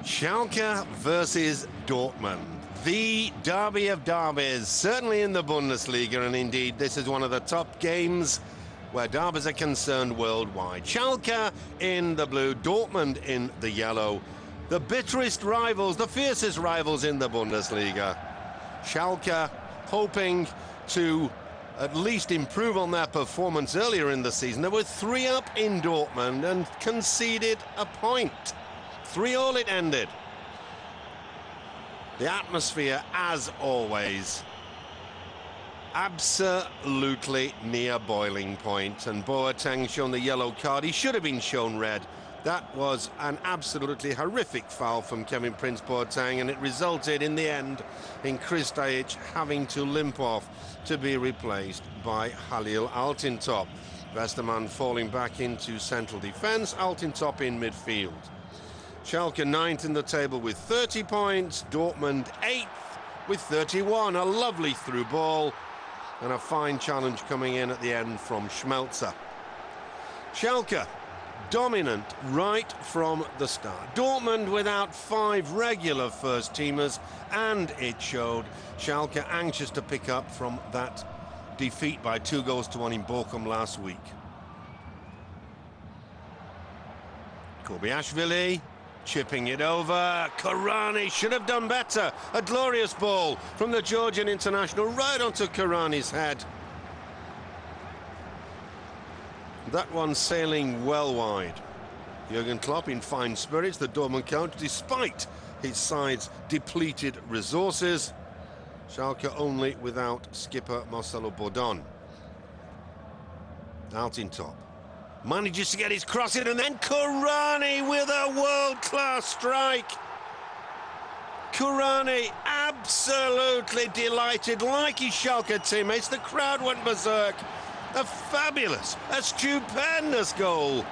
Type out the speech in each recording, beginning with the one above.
Schalke versus Dortmund. The derby of derbies, certainly in the Bundesliga, and indeed this is one of the top games where derbies are concerned worldwide. Schalke in the blue, Dortmund in the yellow. The bitterest rivals, the fiercest rivals in the Bundesliga. Schalke hoping to at least improve on their performance earlier in the season. They were 3 up in Dortmund and conceded a point. 3-3 it ended. The atmosphere, as always, absolutely near boiling point. And Boateng shown the yellow card. He should have been shown red. That was an absolutely horrific foul from Kevin Prince Boateng, and it resulted in the end in Kristajic having to limp off to be replaced by Halil Altintop. Westermann falling back into central defence, Altintop in midfield. Schalke 9th in the table with 30 points, Dortmund 8th with 31. A lovely through ball and a fine challenge coming in at the end from Schmelzer. Schalke dominant right from the start. Dortmund without 5 regular first-teamers, and it showed. Schalke anxious to pick up from that defeat by 2-1 in Bochum last week. Kobiashvili chipping it over. Korani should have done better. A glorious ball from the Georgian international right onto Korani's head. That one sailing well wide. Jurgen Klopp in fine spirits, the Dortmund coach, despite his side's depleted resources. Schalke only without skipper Marcelo Bordon. Altintop manages to get his cross in, and then Korani with a world-class strike. Korani absolutely delighted, like his Schalke teammates. The crowd went berserk. A fabulous, a stupendous goal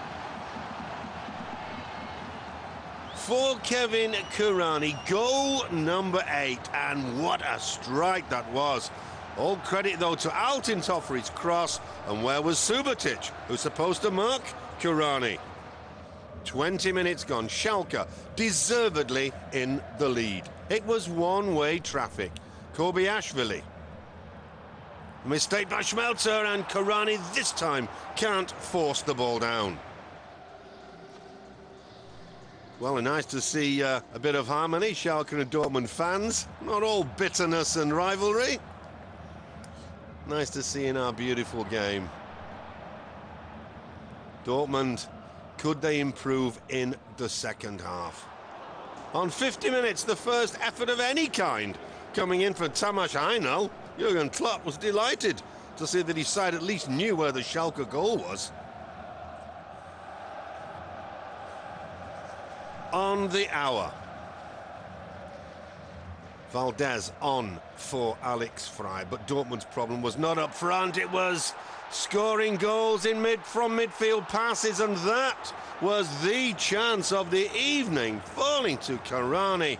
for Kevin Korani. Goal number 8, and what a strike that was. All credit, though, to Altintop for his cross. And where was Subotic, who's supposed to mark Korani? 20 minutes gone. Schalke deservedly in the lead. It was one-way traffic. Kobiashvili. A mistake by Schmelzer, and Korani this time can't force the ball down. Well, nice to see a bit of harmony, Schalke and Dortmund fans. Not all bitterness and rivalry. Nice to see in our beautiful game. Dortmund, could they improve in the second half? On 50 minutes, the first effort of any kind coming in for Tamas Heinl. Jurgen Klopp was delighted to see that his side at least knew where the Schalke goal was. On the hour, Valdez on for Alex Frey, but Dortmund's problem was not up front. It was scoring goals from midfield passes, and that was the chance of the evening, falling to Korani.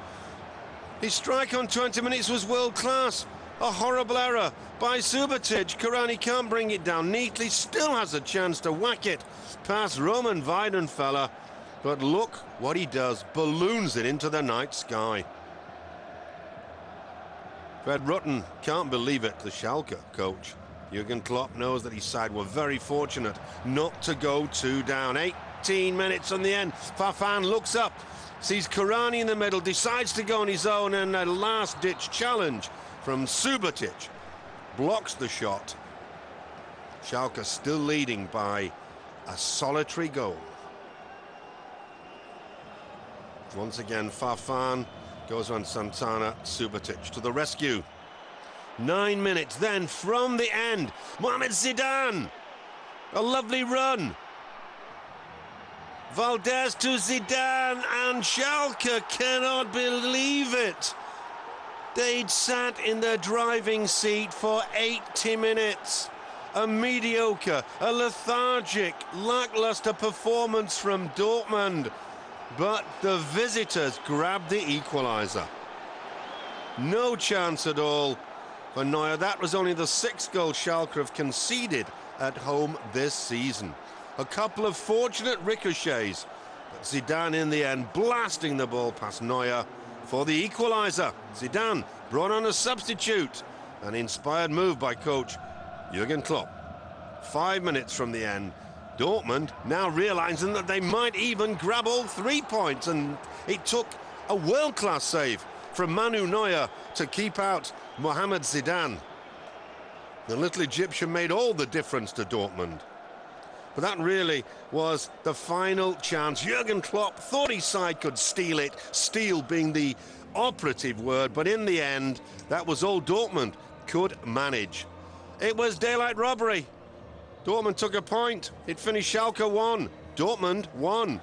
His strike on 20 minutes was world-class. A horrible error by Subotic. Korani can't bring it down neatly, still has a chance to whack it past Roman Weidenfeller, but look what he does, balloons it into the night sky. Fred Rutten can't believe it, the Schalke coach. Jurgen Klopp knows that his side were very fortunate not to go 2 down. 18 minutes on the end. Fafan looks up, sees Korani in the middle, decides to go on his own, and a last-ditch challenge from Subotic blocks the shot. Schalke still leading by a solitary goal. Once again, Fafan goes on Santana, Subotic to the rescue. 9 minutes then from the end. Mohamed Zidane. A lovely run. Valdez to Zidane, and Schalke cannot believe it. They'd sat in their driving seat for 80 minutes. A mediocre, a lethargic, lackluster performance from Dortmund. But the visitors grabbed the equaliser. No chance at all for Neuer. That was only the 6th goal Schalke have conceded at home this season. A couple of fortunate ricochets But Zidane in the end blasting the ball past Neuer for the equaliser. Zidane brought on a substitute. An inspired move by coach Jurgen Klopp. 5 minutes from the end, Dortmund now realising that they might even grab all 3 points, and it took a world-class save from Manu Neuer to keep out Mohamed Zidane. The little Egyptian made all the difference to Dortmund. But that really was the final chance. Jurgen Klopp thought his side could steal it, steal being the operative word, but in the end, that was all Dortmund could manage. It was daylight robbery. Dortmund took a point. It finished Schalke 1, Dortmund 1.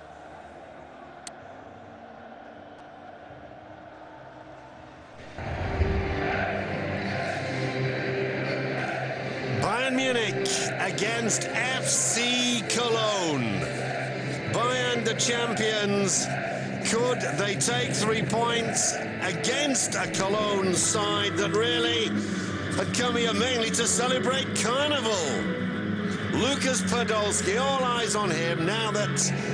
Bayern Munich against FC Cologne. Bayern, the champions. Could they take 3 points against a Cologne side that really had come here mainly to celebrate Carnival? Lucas Podolski, all eyes on him now that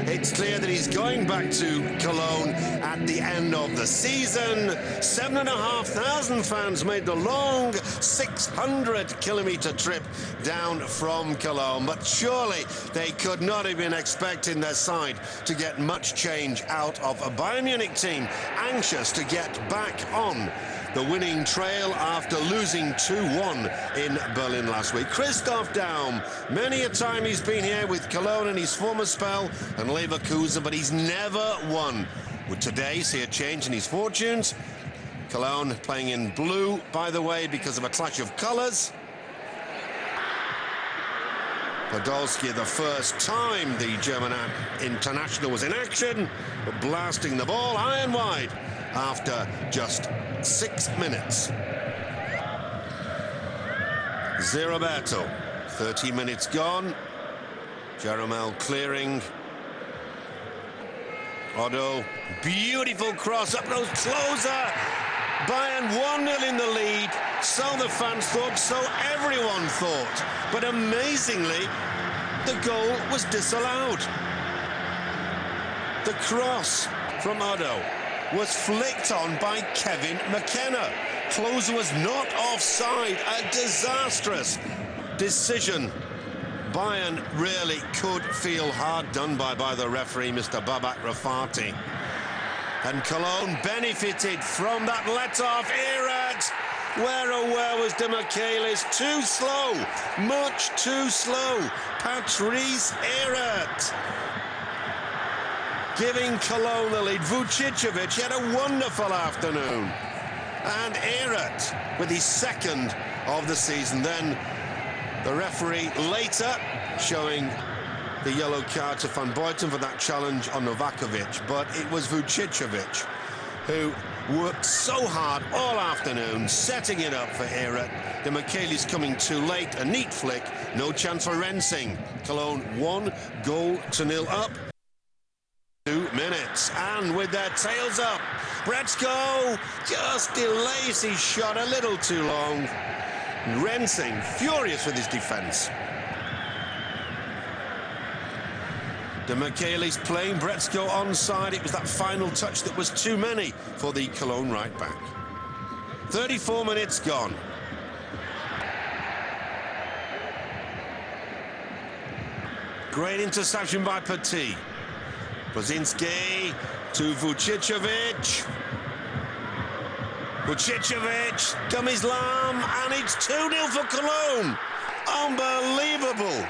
it's clear that he's going back to Cologne at the end of the season. 7,500 fans made the long 600-kilometre trip down from Cologne, but surely they could not have been expecting their side to get much change out of a Bayern Munich team anxious to get back on the winning trail after losing 2-1 in Berlin last week. Christoph Daum, many a time he's been here with Cologne in his former spell and Leverkusen, but he's never won. Would today see a change in his fortunes? Cologne playing in blue, by the way, because of a clash of colours. Podolski, the first time the German international was in action, but blasting the ball high and wide after just 6 minutes. Roberto, 30 minutes gone. Jeromel clearing. Otto, beautiful cross up those closer. Bayern 1-0 in the lead. So the fans thought, so everyone thought. But amazingly, the goal was disallowed. The cross from Otto was flicked on by Kevin McKenna. Klose was not offside. A disastrous decision. Bayern really could feel hard done by the referee, Mr. Babak Rafati. And Cologne benefited from that let-off. Irat, where was De Michelis? Too slow, much too slow. Patrice Irat giving Cologne the lead. Vucicevic had a wonderful afternoon. And Irat with his second of the season. Then the referee later showing the yellow card to Van Buiten for that challenge on Novakovic. But it was Vucicevic who worked so hard all afternoon, setting it up for Irat. De Michelis coming too late. A neat flick. No chance for Rensing. Cologne 1-0 up. 2 minutes, and with their tails up, Breczko just delays his shot a little too long. Rensing furious with his defence. De Michelis playing Breczko onside. It was that final touch that was too many for the Cologne right back. 34 minutes gone. Great interception by Petit. Brzezinski to Vucicevic. Vucicevic, Islam, and it's 2-0 for Cologne. Unbelievable.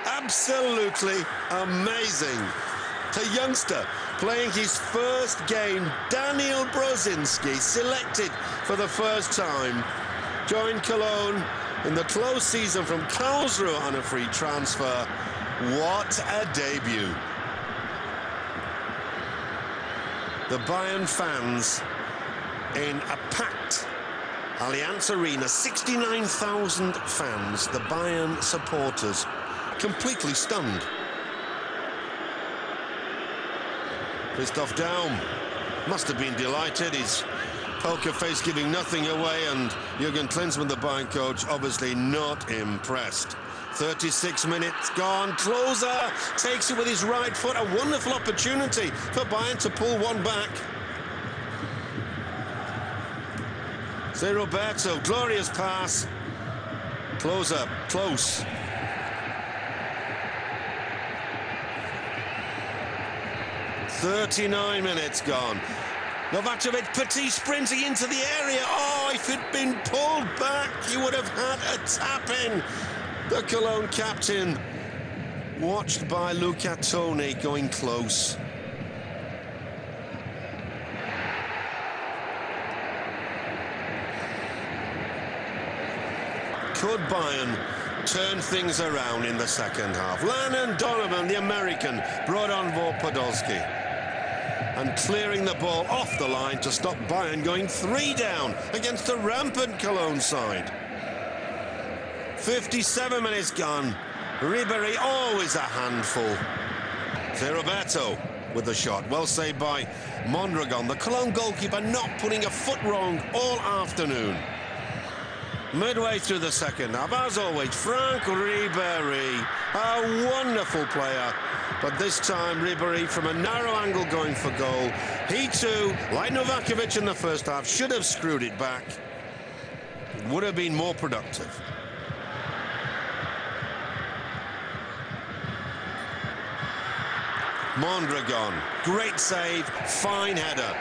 Absolutely amazing. The youngster playing his first game, Daniel Brzezinski, selected for the first time. Joined Cologne in the close season from Karlsruhe on a free transfer. What a debut. The Bayern fans in a packed Allianz Arena, 69,000 fans, the Bayern supporters, completely stunned. Christoph Daum must have been delighted, his poker face giving nothing away, and Jurgen Klinsmann, the Bayern coach, obviously not impressed. 36 minutes gone. Klose takes it with his right foot. A wonderful opportunity for Bayern to pull one back. Say Roberto, glorious pass. Klose, close. .39 minutes gone. Novakovic, Petit sprinting into the area. Oh, if it'd been pulled back, you would have had a tap-in. The Cologne captain, watched by Luca Toni, going close. Could Bayern turn things around in the second half? Landon Donovan, the American, brought on Podolski. And clearing the ball off the line to stop Bayern going 3 down against the rampant Cologne side. 57 minutes gone. Ribéry, always a handful. Say Roberto with the shot. Well saved by Mondragon. The Cologne goalkeeper not putting a foot wrong all afternoon. Midway through the second half, as always, Franck Ribéry, a wonderful player. But this time, Ribéry from a narrow angle going for goal. He too, like Novakovic in the first half, should have screwed it back. It would have been more productive. Mondragon, great save, fine header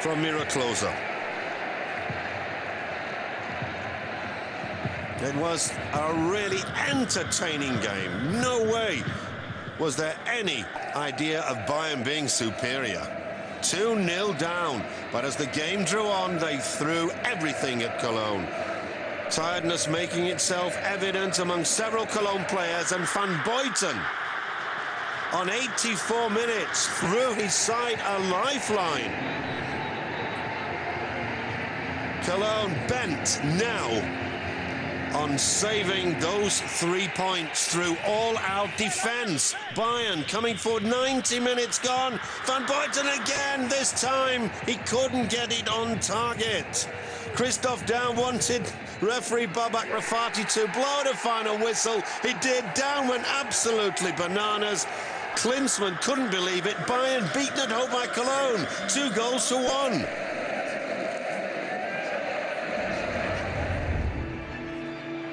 from Miro Klose. It was a really entertaining game. No way was there any idea of Bayern being superior. 2-0 down, but as the game drew on, they threw everything at Cologne. Tiredness making itself evident among several Cologne players, and Van Buiten, on 84 minutes, threw his side a lifeline. Cologne bent now on saving those 3 points through all-out defence. Bayern coming forward, 90 minutes gone. Van Buiten again, this time he couldn't get it on target. Christoph Daum wanted referee Babak Rafati to blow the final whistle. He did. Daum went absolutely bananas. Klinsmann couldn't believe it. Bayern beaten at home by Cologne, 2-1.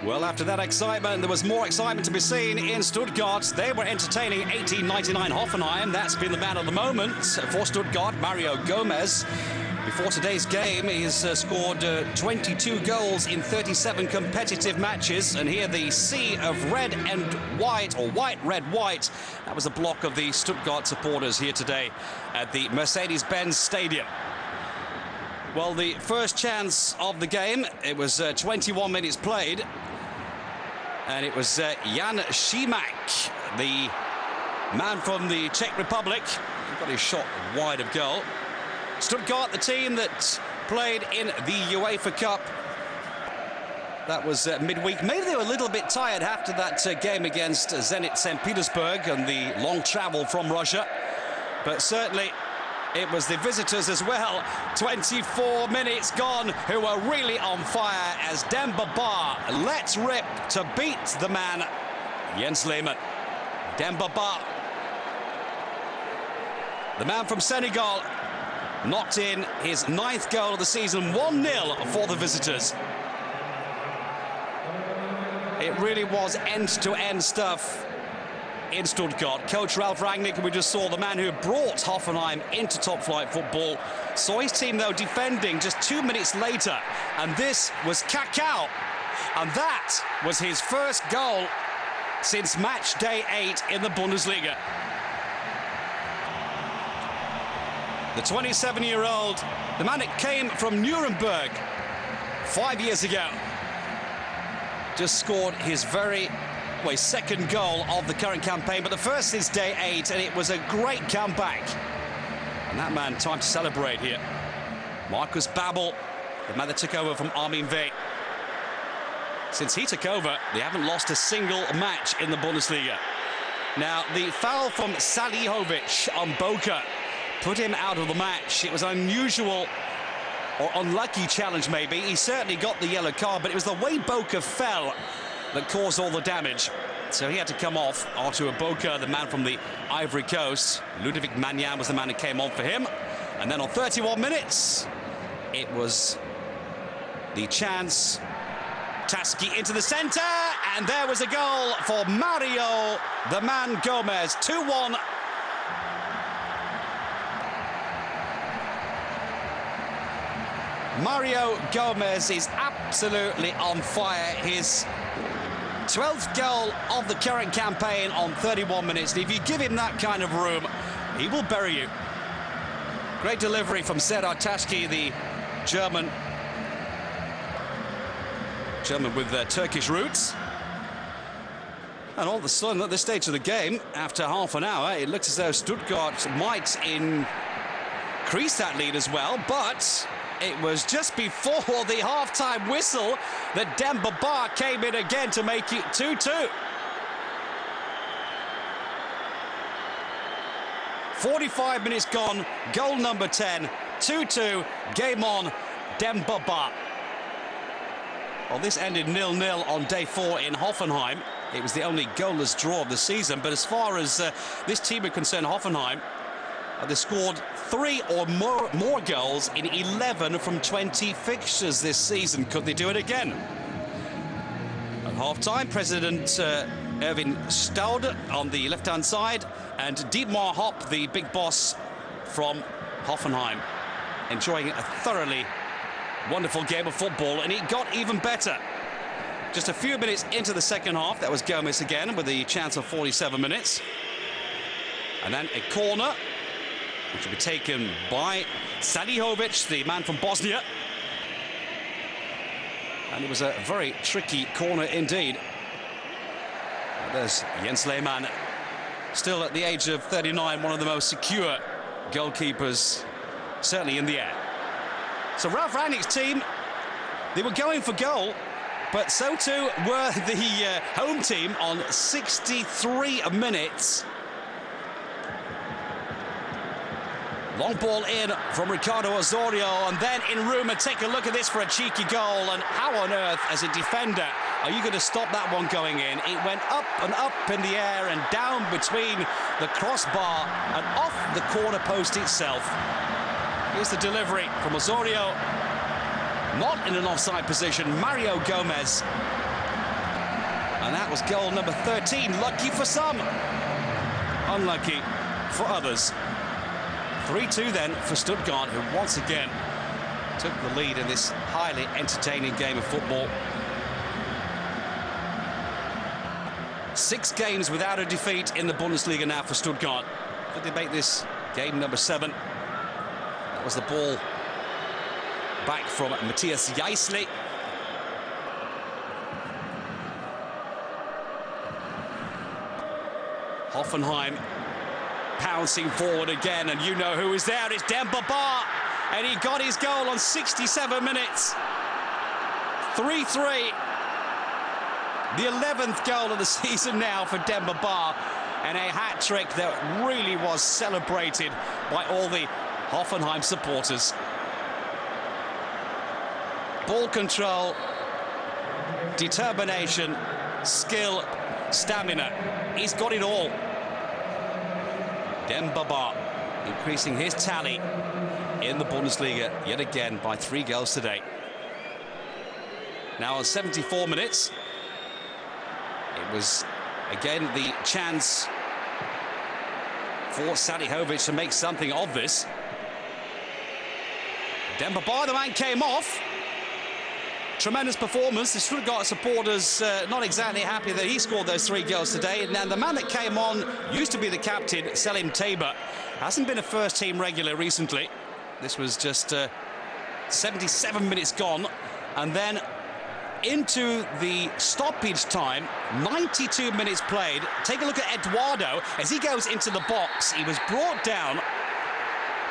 Well, after that excitement, there was more excitement to be seen in Stuttgart. They were entertaining 1899 Hoffenheim. That's been the man of the moment for Stuttgart, Mario Gomez. Before today's game, he's scored 22 goals in 37 competitive matches. And here the sea of red and white, or white, red, white. That was a block of the Stuttgart supporters here today at the Mercedes-Benz Stadium. Well, the first chance of the game, it was 21 minutes played. And it was Jan Šimak, the man from the Czech Republic. He got his shot wide of goal. Stuttgart, the team that played in the UEFA Cup. That was midweek. Maybe they were a little bit tired after that game against Zenit St. Petersburg and the long travel from Russia. But certainly it was the visitors as well. 24 minutes gone, who were really on fire as Demba Ba lets rip to beat the man, Jens Lehmann. Demba Ba, the man from Senegal, knocked in his 9th goal of the season, 1-0 for the visitors. It really was end-to-end stuff in Stuttgart. Coach Ralf Rangnick, we just saw, the man who brought Hoffenheim into top-flight football, saw his team, though, defending just 2 minutes later. And this was Kakao. And that was his first goal since match day 8 in the Bundesliga. The 27-year-old, the man that came from Nuremberg 5 years ago, just scored his his second goal of the current campaign, but the first since day 8, and it was a great comeback. And that man, time to celebrate here. Marcus Babbel, the man that took over from Armin Veh. Since he took over, they haven't lost a single match in the Bundesliga. Now, the foul from Salihovic on Boca put him out of the match. It was an unusual or unlucky challenge, maybe. He certainly got the yellow card, but it was the way Boca fell that caused all the damage. So he had to come off. Arthur Boca, the man from the Ivory Coast. Ludovic Magnan was the man who came on for him. And then on 31 minutes, it was the chance. Taski into the centre, and there was a goal for Mario, the man Gomez. 2-1. Mario Gomez is absolutely on fire. His 12th goal of the current campaign on 31 minutes. And if you give him that kind of room, he will bury you. Great delivery from Serdar Taski, the German with Turkish roots. And all of a sudden, at this stage of the game, after half an hour, it looks as though Stuttgart might increase that lead as well. But it was just before the half-time whistle that Demba Ba came in again to make it 2-2. 45 minutes gone, goal number 10, 2-2, game on, Demba Ba. Well, this ended 0-0 on day 4 in Hoffenheim. It was the only goalless draw of the season. But as far as this team are concerned, Hoffenheim, they scored 3 or more goals in 11 from 20 fixtures this season. Could they do it again? At half-time, President Erwin Staude on the left-hand side, and Dietmar Hopp, the big boss from Hoffenheim, enjoying a thoroughly wonderful game of football, and it got even better. Just a few minutes into the second half, that was Gomez again with the chance of 47 minutes. And then a corner, which will be taken by Salihovic, the man from Bosnia. And it was a very tricky corner indeed. There's Jens Lehmann, still at the age of 39, one of the most secure goalkeepers, certainly in the air. So Ralf Rangnick's team, they were going for goal, but so too were the home team on 63 minutes. Long ball in from Ricardo Osorio, and then in Ruma, take a look at this for a cheeky goal. And how on earth, as a defender, are you going to stop that one going in? It went up and up in the air and down between the crossbar and off the corner post itself. Here's the delivery from Osorio. Not in an offside position, Mario Gomez. And that was goal number 13. Lucky for some, unlucky for others. 3-2 then for Stuttgart, who once again took the lead in this highly entertaining game of football. 6 games without a defeat in the Bundesliga now for Stuttgart. Could they make this game number 7? That was the ball back from Matthias Jeißle. Hoffenheim pouncing forward again, and you know who is there. It's Demba Ba, and he got his goal on 67 minutes. 3-3. The 11th goal of the season now for Demba Ba, and a hat-trick that really was celebrated by all the Hoffenheim supporters. Ball control, determination, skill, stamina. He's got it all. Demba Ba increasing his tally in the Bundesliga yet again by 3 goals today. Now on 74 minutes, it was again the chance for Salihovic to make something of this. Demba Ba, the man, came off. Tremendous performance. The Stuttgart supporters not exactly happy that he scored those 3 goals today. And the man that came on used to be the captain, Selim Tabor. Hasn't been a first-team regular recently. This was just 77 minutes gone. And then into the stoppage time, 92 minutes played. Take a look at Eduardo as he goes into the box. He was brought down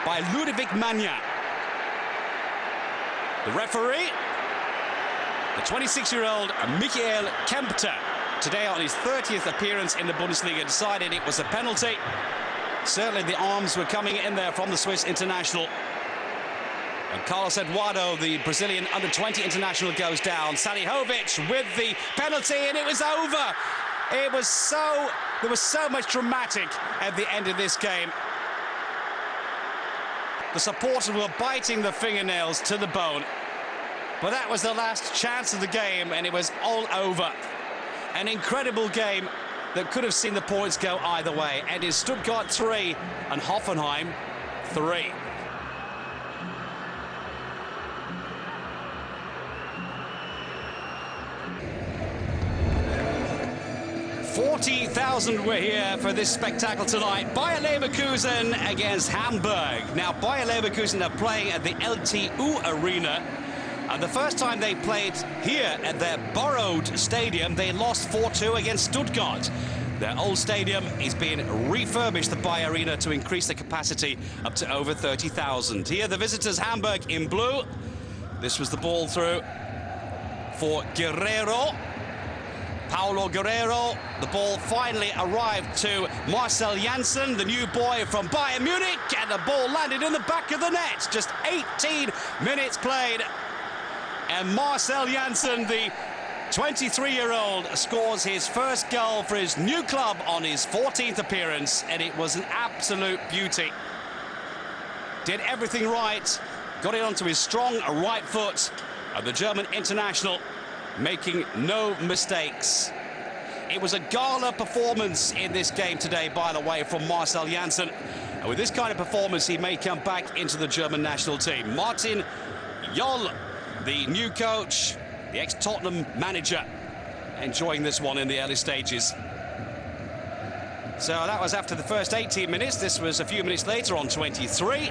by Ludovic Magnan. The referee, the 26-year-old Michael Kempter, today on his 30th appearance in the Bundesliga, decided it was a penalty. Certainly the arms were coming in there from the Swiss international. And Carlos Eduardo, the Brazilian under-20 international, goes down. Salihovic with the penalty, and it was over. There was so much dramatic at the end of this game. The supporters were biting the fingernails to the bone. But that was the last chance of the game, and it was all over. An incredible game that could have seen the points go either way. And in Stuttgart 3 and Hoffenheim 3. 40,000 were here for this spectacle tonight. Bayer Leverkusen against Hamburg. Now, Bayer Leverkusen are playing at the LTU Arena. And the first time they played here at their borrowed stadium, they lost 4-2 against Stuttgart. Their old stadium is being refurbished, the Bayer Arena, to increase the capacity up to over 30,000. Here, the visitors, Hamburg, in blue. This was the ball through for Guerrero. Paulo Guerrero. The ball finally arrived to Marcel Janssen, the new boy from Bayern Munich, and the ball landed in the back of the net. Just 18 minutes played, and Marcel Janssen, the 23-year-old, scores his first goal for his new club on his 14th appearance, and it was an absolute beauty. Did everything right, got it onto his strong right foot, and the German international making no mistakes. It was a gala performance in this game today, by the way, from Marcel Janssen. And with this kind of performance, he may come back into the German national team. Martin Jol, the new coach, the ex-Tottenham manager, enjoying this one in the early stages. So that was after the first 18 minutes. This was a few minutes later on 23.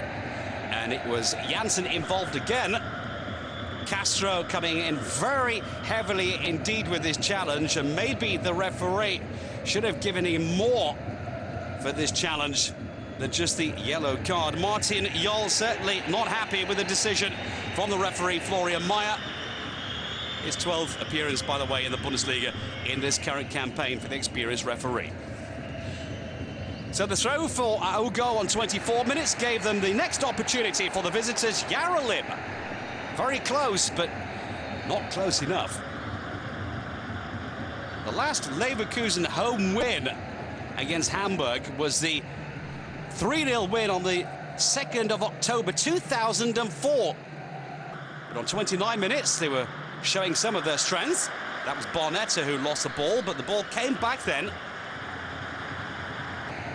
And it was Janssen involved again. Castro coming in very heavily indeed with this challenge, and maybe the referee should have given him more for this challenge than just the yellow card. Martin Jol certainly not happy with the decision from the referee, Florian Mayer. His 12th appearance, by the way, in the Bundesliga in this current campaign for the experienced referee. So the throw for Ugo on 24 minutes gave them the next opportunity for the visitors, Yarolim. Very close, but not close enough. The last Leverkusen home win against Hamburg was the 3-0 win on the 2nd of October 2004. But on 29 minutes, they were showing some of their strength. That was Barnetta who lost the ball, but the ball came back then.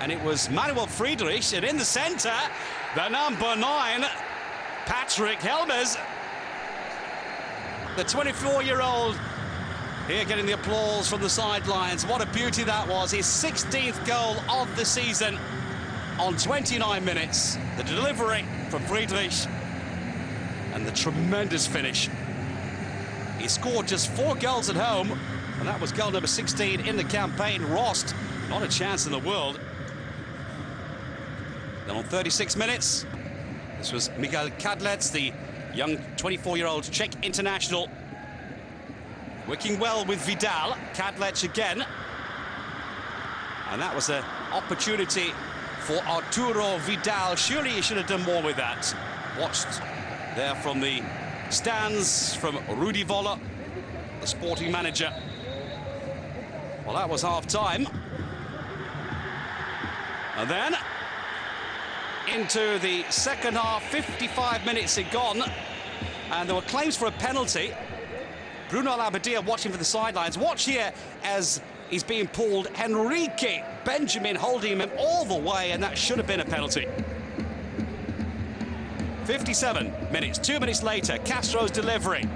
And it was Manuel Friedrich, and in the centre, the number 9, Patrick Helmers. The 24-year-old here getting the applause from the sidelines. What a beauty that was. His 16th goal of the season on 29 minutes. The delivery from Friedrich and the tremendous finish. He scored just 4 goals at home, and that was goal number 16 in the campaign. Rost, not a chance in the world. Then on 36 minutes, this was Miguel Kadlec, the young 24-year-old Czech international, working well with Vidal. Kadlec again. And that was an opportunity for Arturo Vidal. Surely he should have done more with that. Watched there from the stands from Rudi Voller, the sporting manager. Well, that was half-time. And then into the second half, 55 minutes had gone, and there were claims for a penalty. Bruno Labbadia watching for the sidelines. Watch here as he's being pulled. Henrique Benjamin holding him all the way, and that should have been a penalty. 57 minutes, 2 minutes later, Castro's delivery.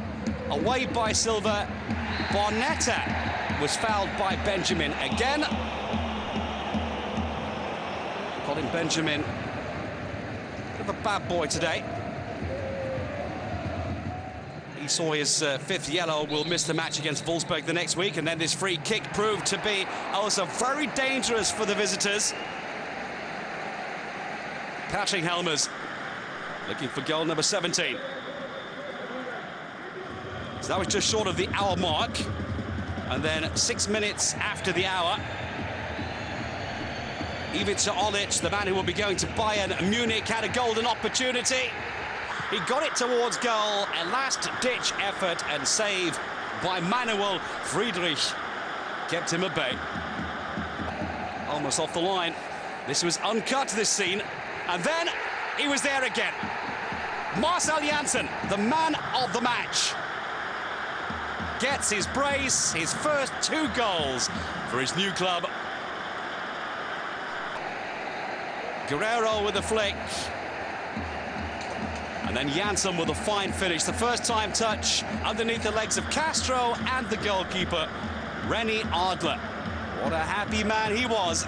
Away by Silva. Barnetta was fouled by Benjamin again. Colin Benjamin, a bad boy today. He saw his 5th yellow, will miss the match against Wolfsburg the next week, and then this free kick proved to be also very dangerous for the visitors. Patrick Helmers looking for goal number 17. So that was just short of the hour mark, and then 6 minutes after the hour, Ivica Olic, the man who will be going to Bayern Munich, had a golden opportunity. He got it towards goal, a last-ditch effort and save by Manuel Friedrich. kept him at bay. Almost off the line. This was uncut, this scene. And then he was there again. Marcel Janssen, the man of the match, gets his brace, his first 2 goals for his new club. Guerrero with a flick. And then Janssen with a fine finish. The first-time touch underneath the legs of Castro and the goalkeeper, René Adler. What a happy man he was.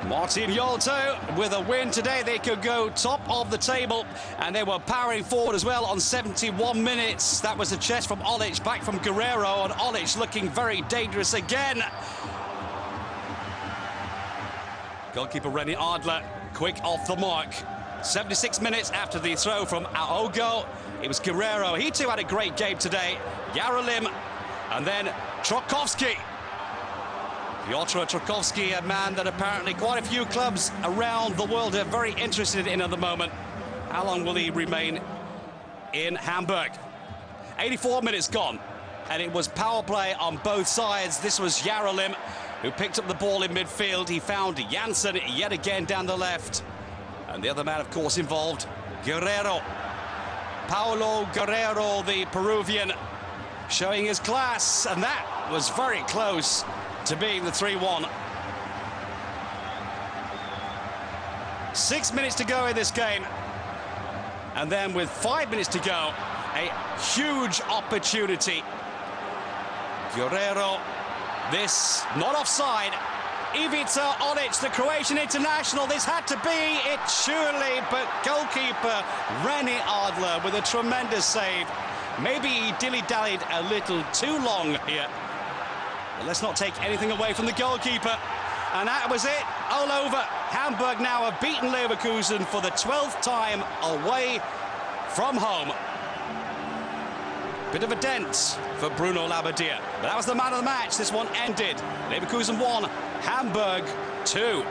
Martin Yolto with a win today. They could go top of the table, and they were powering forward as well on 71 minutes. That was a chest from Olic, back from Guerrero, and Olic looking very dangerous again. Goalkeeper René Adler, quick off the mark. 76 minutes after the throw from Aogo, it was Guerrero. He too had a great game today. Yaralim, and then Trokowski. Piotr Trokowski, a man that apparently quite a few clubs around the world are very interested in at the moment. How long will he remain in Hamburg? 84 minutes gone, and it was power play on both sides. This was Yaralim who picked up the ball in midfield. He found Janssen yet again down the left. And the other man, of course, involved, Guerrero. Paulo Guerrero, the Peruvian, showing his class, and that was very close to being the 3-1. 6 minutes to go in this game. And then with 5 minutes to go, a huge opportunity. Guerrero, this not offside. Ivica Olic, the Croatian international, this had to be it surely, but goalkeeper René Adler with a tremendous save. Maybe he dilly-dallied a little too long here. But let's not take anything away from the goalkeeper. And that was it, all over. Hamburg now have beaten Leverkusen for the 12th time away from home. Bit of a dent for Bruno Labbadia. But that was the man of the match. This one ended. Leverkusen 1, Hamburg 2.